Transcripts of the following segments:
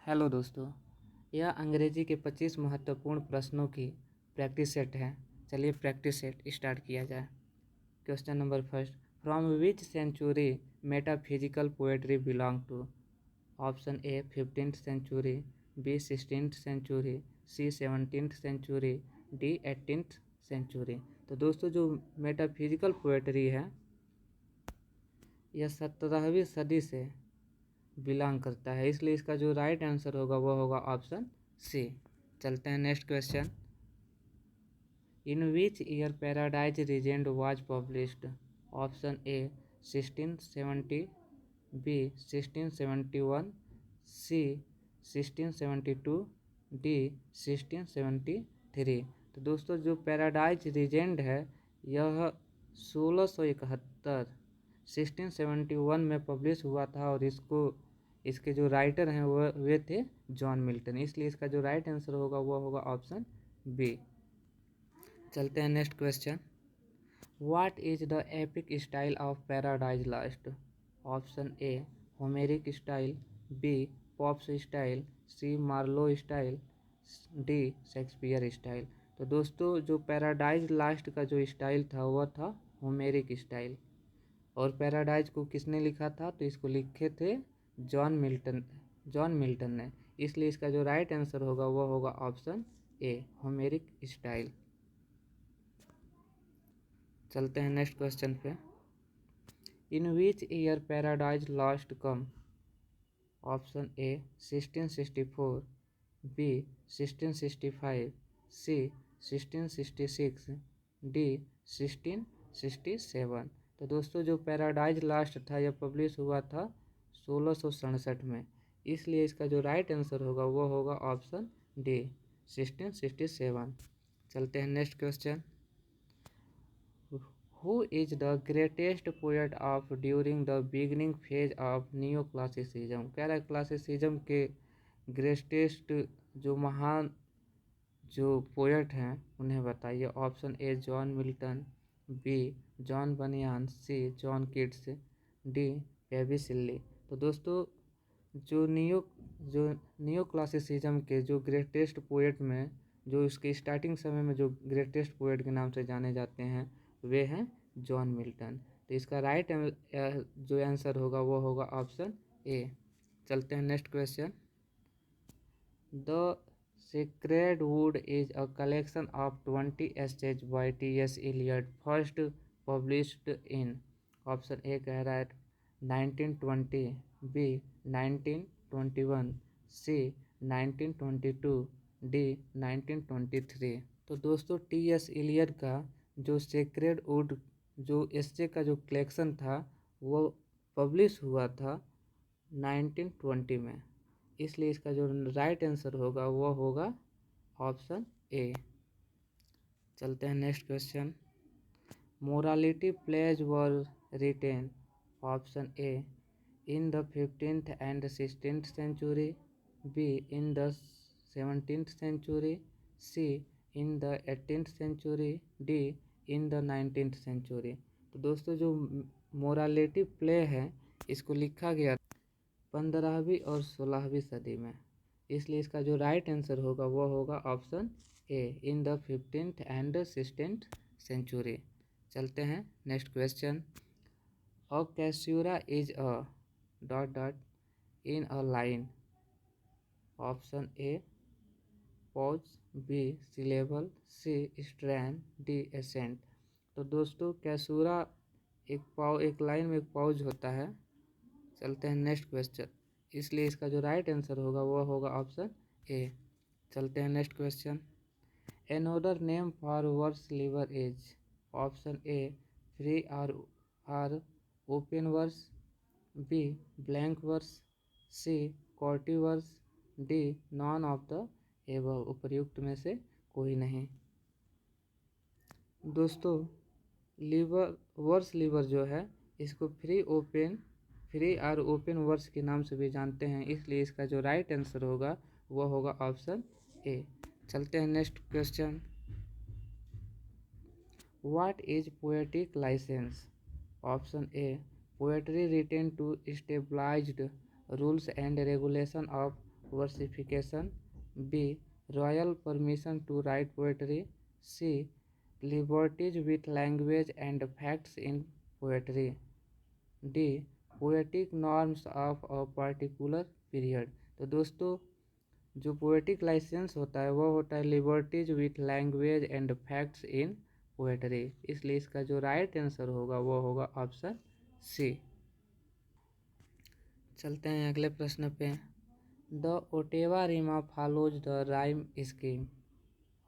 Hello दोस्तों, यह अंग्रेजी के 25 महत्वपूर्ण प्रश्नों की प्रैक्टिस सेट है। चलिए प्रैक्टिस सेट स्टार्ट किया जाए। Question number first, from which century metaphysical poetry belong to? Option A 15th century, B 16th century, C 17th century, D 18th century. तो दोस्तों जो मेटाफिजिकल पोएट्री है यह 17वीं सदी से बिलोंग करता है, इसलिए इसका जो राइट आंसर होगा वो होगा ऑप्शन सी। चलते हैं next question. In which year Paradise Regained was published? Option A 1670, B 1671, C 1672, D 1673। तो दोस्तों जो पैराडाइज रीजेंट है यह 1671 1671 में पब्लिश हुआ था और इसके जो राइटर हैं वे थे जॉन मिल्टन, इसलिए इसका जो राइट आंसर होगा वो होगा ऑप्शन बी। चलते हैं next question. What is the epic style of Paradise Lost? Option A Homeric style, B Pope's style, C Marlowe style, D Shakespeare style. तो दोस्तों जो पैराडाइज लॉस्ट का जो स्टाइल था वह था होमेरिक स्टाइल, और पैराडाइज को किसने लिखा था? तो इसको लिखे थे जॉन मिल्टन ने, इसलिए इसका जो राइट आंसर होगा वो होगा ऑप्शन ए होमेरिक स्टाइल। चलते हैं नेक्स्ट क्वेश्चन पे। In which year Paradise Lost come? Option A 1664, B 1665, C 1666, D 1667। तो दोस्तों जो पैराडाइज लास्ट था यह पब्लिश हुआ था 1667 में, इसलिए इसका जो राइट आंसर होगा वो होगा ऑप्शन डी 1667। चलते हैं next question. Who is the greatest poet of during the beginning phase of new classicism? कह रहा है क्लासिसिज्म के ग्रेटेस्ट जो महान जो पोएट हैं उन्हें बताइए। Option A John Milton, B John Bunyan, C John Keats, D P B Shelley. तो दोस्तों जो न्यू क्लासिसिज्म के जो ग्रेटेस्ट पोएट में जो इसके स्टार्टिंग समय में जो ग्रेटेस्ट पोएट के नाम से जाने जाते हैं वे हैं जॉन मिल्टन। तो इसका राइट जो आंसर होगा वो होगा ऑप्शन ए। चलते हैं next question. The sacred would is a collection of 20 essays by T.S. Eliot, first published in? Option A कह रहा है 1920, बी 1921, सी 1922, डी 1923। तो दोस्तों T.S. एलियट का जो सेक्रेड वुड जो एस्से का जो कलेक्शन था वो पब्लिश हुआ था 1920 में, इसलिए इसका जो राइट आंसर होगा वो होगा ऑप्शन ए। चलते हैं next question. Morality plays were written? Option A in the 15th and 16th century, B in the 17th century, C in the 18th century, D in the 19th century। तो दोस्तों जो morality play है इसको लिखा गया 15वीं और 16वीं सदी में, इसलिए इसका जो राइट आंसर होगा वो होगा option A in the 15th and 16th century। चलते हैं next question. A caesura is a dot dot in a line? Option A pause, B syllable, C strain, D accent. तो दोस्तों कैसूरा एक लाइन में एक पॉज होता है। चलते हैं नेक्स्ट क्वेश्चन, इसलिए इसका जो राइट आंसर होगा वो होगा ऑप्शन ए। चलते हैं next question. Another name for verse लीवर is? Option A free or open verse, B blank verse, C courtly verse, D none of the above, उपर्युक्त में से कोई नहीं। दोस्तों वर्स लीवर जो है इसको फ्री और ओपन वर्स के नाम से भी जानते हैं, इसलिए इसका जो राइट आंसर होगा वो होगा ऑप्शन ए। चलते हैं next question. What is poetic licence? Option A poetry written to stabilised rules and regulation of versification, B. Royal permission to write poetry, C. Liberties with language and facts in poetry, D. Poetic norms of a particular period। तो दोस्तों जो poetic licence होता है वो होता है liberties with language and facts in poetry, इसलिए इसका जो राइट आंसर होगा वो होगा ऑप्शन सी। चलते हैं अगले प्रश्न पे। The ottava rima follows the rhyme scheme,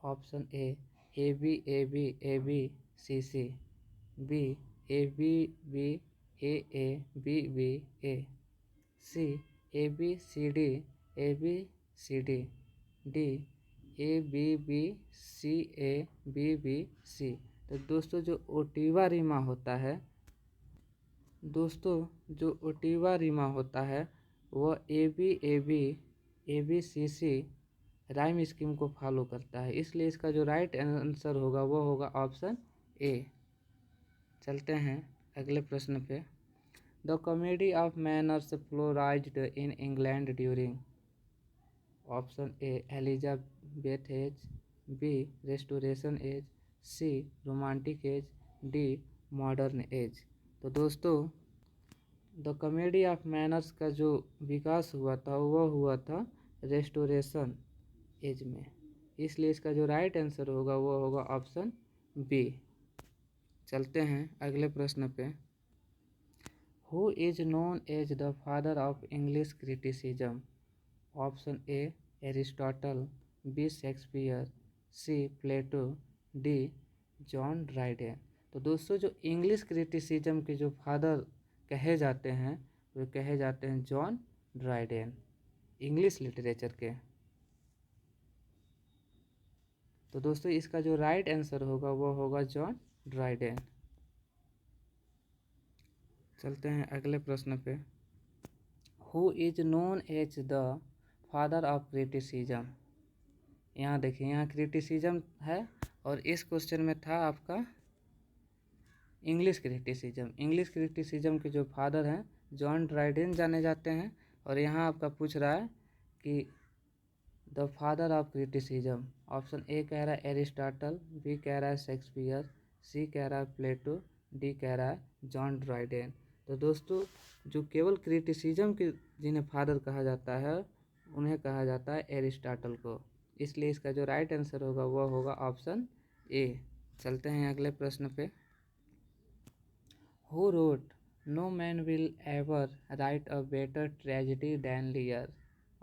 option A B A B A B C C, B A B B A B B A, C A B C D A B C D, D A B B C A B B C. तो दोस्तों जो ottava rima होता है, वह A B C C rhyme scheme को follow करता है, इसलिए इसका जो राइट आंसर होगा वो होगा ऑप्शन ए। चलते हैं अगले प्रश्न पे। The comedy of manners flourished in England during, option A Elizabeth age, B restoration age, C romantic age, D modern age. तो दोस्तों द कॉमेडी ऑफ मैनर्स का जो विकास हुआ था वह हुआ था रेस्टोरेशन एज में, इसलिए इसका जो राइट आंसर होगा वो होगा ऑप्शन बी। चलते हैं अगले प्रश्न पे। Who is known as the father of English criticism, option A Aristotle, B Shakespeare, C Plato, D John Dryden. तो दोस्तों जो इंग्लिश क्रिटिसिज्म के जो फादर कहे जाते हैं वे कहे जाते हैं जॉन ड्राइडेन, इंग्लिश लिटरेचर के। तो दोस्तों इसका जो राइट आंसर होगा वो होगा जॉन ड्राइडेन। चलते हैं अगले प्रश्न पे। Who is known as the father of criticism, यहाँ देखिए यहाँ क्रिटिसिज्म है और इस क्वेश्चन में था आपका इंग्लिश क्रिटिसिज्म के जो फादर हैं जॉन ड्राइडेन जाने जाते हैं, और यहाँ आपका पूछ रहा है कि the father of criticism, option A कह रहा है एरिस्टोटल, बी कह रहा है शेक्सपियर, सी कह रहा है प्लेटो, डी कह रहा है जॉन ड्राइडेन। तो दोस्तों जो केवल क्रिटिसिज्म के जिन्हें फादर कहा जाता है उन्हें कहा जाता है एरिस्टोटल को, इसलिए इसका जो राइट आंसर होगा वह होगा ऑप्शन ए। चलते हैं अगले प्रश्न पे। Who wrote no man will ever write a better tragedy than Lear,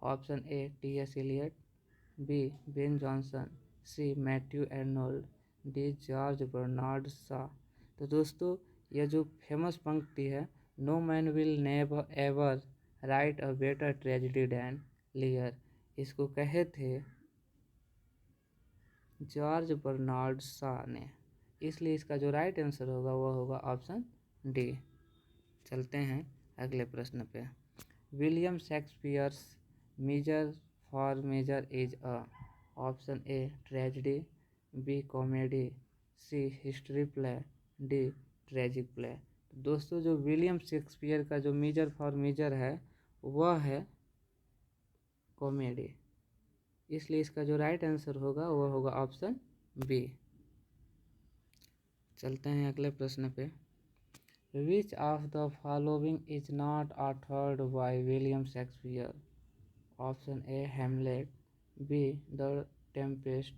option A T S Eliot, B Ben Jonson, C Matthew Arnold, D George Bernard Shaw. तो दोस्तों यह जो फेमस पंक्ति है no man will never ever write a better tragedy than Lear, इसको कहे थे George Bernard Shaw ने, इसलिए इसका जो राइट आंसर होगा वह होगा ऑप्शन डी। चलते हैं अगले प्रश्न पे। William Shakespeare's Measure for Measure is a, option A tragedy, B comedy, C history play, D tragic play. दोस्तों जो विलियम शेक्सपियर का जो मेजर फॉर मेजर है वह है कॉमेडी, इसलिए इसका जो राइट आंसर होगा वह होगा ऑप्शन बी। चलते हैं अगले प्रश्न पे। Which of the following is not authored by William Shakespeare, option A Hamlet, B the Tempest,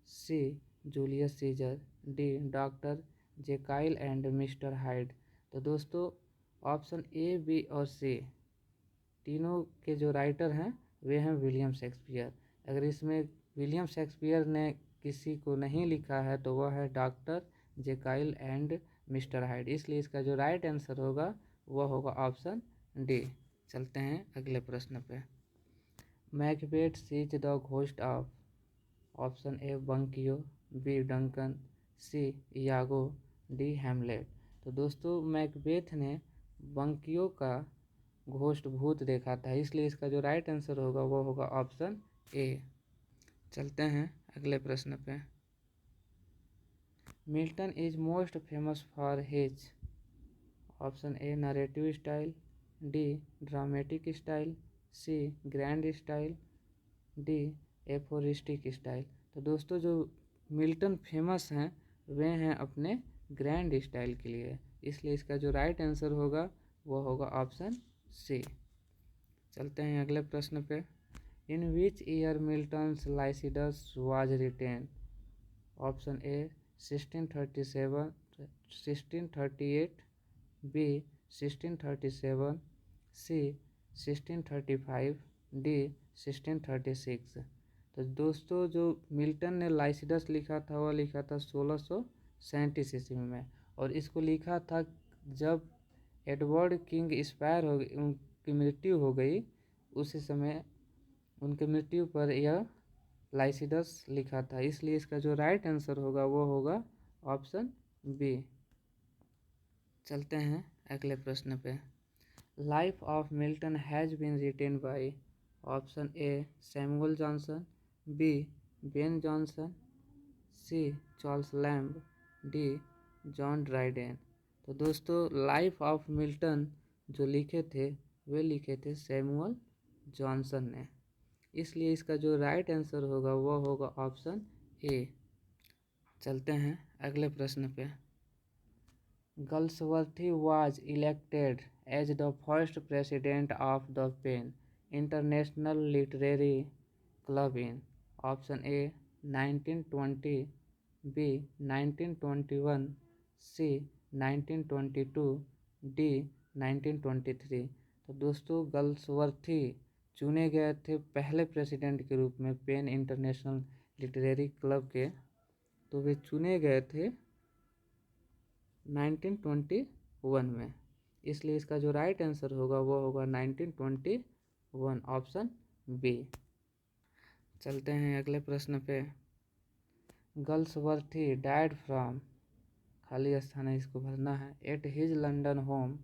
C Julius Caesar, D doctor Jekyll and mister Hyde. तो दोस्तों ऑप्शन ए बी और सी तीनों के जो राइटर हैं वे हैं विलियम शेक्सपियर। अगर इसमें विलियम शेक्सपियर ने किसी को नहीं लिखा है तो वह है doctor Jekyll and mister hide, इसलिए इसका जो राइट आंसर होगा वह होगा ऑप्शन डी। चलते हैं अगले प्रश्न पे। Macbeth sees the ghost of, option A Banquo, B Duncan, C Iago, D Hamlet. तो दोस्तों मैकबेथ ने बंकियो का घोस्ट भूत देखा था, इसलिए इसका जो राइट आंसर होगा वो होगा ऑप्शन ए। चलते हैं अगले प्रश्न पे। Milton is most famous for his, option A narrative style, D dramatic style, C grand style, D aphoristic style. तो दोस्तों जो मिल्टन फेमस हैं वे हैं अपने ग्रैंड स्टाइल के लिए, इसलिए इसका जो राइट आंसर होगा वो होगा ऑप्शन सी। चलते हैं अगले प्रश्न पे। In which year Milton's Lycidas was written? Option A 1637, 1638, B 1637, C 1635, D 1636। तो दोस्तों जो मिल्टन ने लाइसिडस लिखा था वो लिखा था 1637 ईस्वी में, और इसको लिखा था जब एडवर्ड किंग एक्सपायर हो गई, उनकी मृत्यु हो गई, उसी समय उनकी मृत्यु पर यह लाइसिडस लिखा था, इसलिए इसका जो राइट आंसर होगा वो होगा ऑप्शन बी। चलते हैं अगले प्रश्न पे। Life of Milton has been written by? Option A Samuel Johnson, B Ben Jonson, C Charles Lamb, D John Dryden. तो दोस्तों लाइफ ऑफ मिल्टन जो लिखे थे वे लिखे थे सैमुअल जॉनसन ने, इसलिए इसका जो राइट आंसर होगा वो होगा ऑप्शन ए। चलते हैं अगले प्रश्न पे। Galsworthy was elected as the first president of the PEN international literary club in? Option A 1920, B 1921, C 1922, D 1923। तो दोस्तों गल्सवर्थी चुने गए थे पहले प्रेसिडेंट के रूप में पेन इंटरनेशनल लिटरेरी क्लब के, तो वे चुने गए थे 1921 में, इसलिए इसका जो राइट आंसर होगा वो होगा 1921, ऑप्शन बी। चलते हैं अगले प्रश्न पे। गल्सवर्थी डाइड फ्रॉम, खाली स्थान है इसको भरना है, at his London home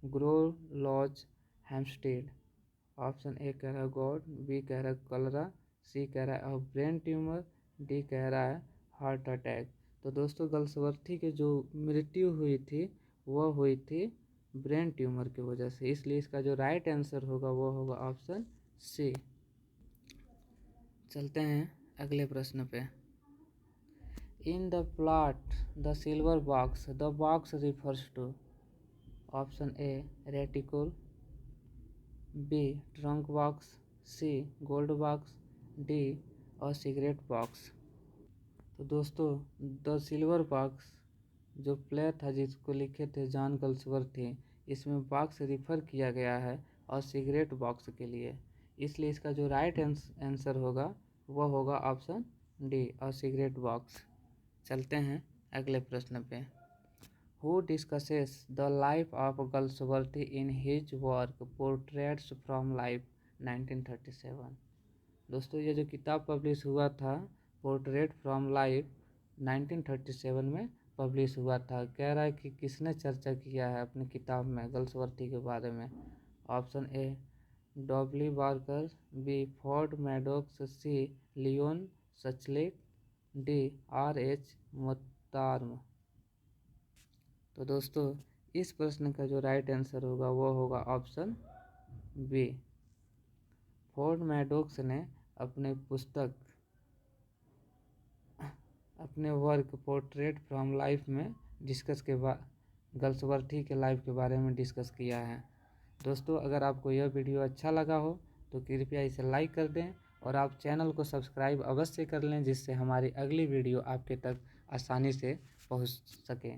Grove Lodge Hampstead. Option A कह रहा है गॉड, बी कह रहा है कलरा, सी कह रहा है ब्रेन ट्यूमर, डी कह रहा है हार्ट अटैक। तो दोस्तों गल्सवर्थी की जो मृत्यु हुई थी वह हुई थी ब्रेन ट्यूमर की वजह से, इसलिए इसका जो राइट आंसर होगा वो होगा ऑप्शन सी। चलते हैं अगले प्रश्न पे। In the plot the Silver Box the box refers to? Option A reticule, B trunk box, C gold box, D और सिगरेट बॉक्स। तो दोस्तों द सिल्वर बॉक्स जो प्ले था जिसको लिखे थे जॉन गल्सवर्थी, इसमें बॉक्स रिफर किया गया है और सिगरेट बॉक्स के लिए, इसलिए इसका जो राइट आंसर होगा वह होगा ऑप्शन डी और सिगरेट बॉक्स। चलते हैं अगले प्रश्न पे। Who discusses the life of Galsworthy in his work Portraits from Life 1937? दोस्तों ये जो किताब पब्लिश हुआ था पोर्ट्रेट फ्रॉम लाइफ 1937 में पब्लिश हुआ था, कह रहा है कि किसने चर्चा किया है अपनी किताब में गल्सवर्थी के बारे में? Option A W Barker, B Ford Madox, C Leon Schalit, D R H Mottram. तो दोस्तों इस प्रश्न का जो राइट आंसर होगा वो होगा ऑप्शन बी। फोर्ड मैडोक्स ने अपने पुस्तक अपने वर्क पोर्ट्रेट फ्रॉम लाइफ में डिस्कस के बाद गल्सवर्थी के लाइफ के बारे में डिस्कस किया है। दोस्तों अगर आपको यह वीडियो अच्छा लगा हो तो कृपया इसे लाइक कर दें और आप चैनल को सब्सक्राइब अवश्य कर लें, जिससे हमारी अगली वीडियो आपके तक आसानी से पहुंच सके।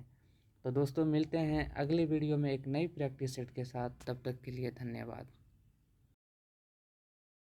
तो दोस्तों मिलते हैं अगली वीडियो में एक नई प्रैक्टिस सेट के साथ, तब तक के लिए धन्यवाद।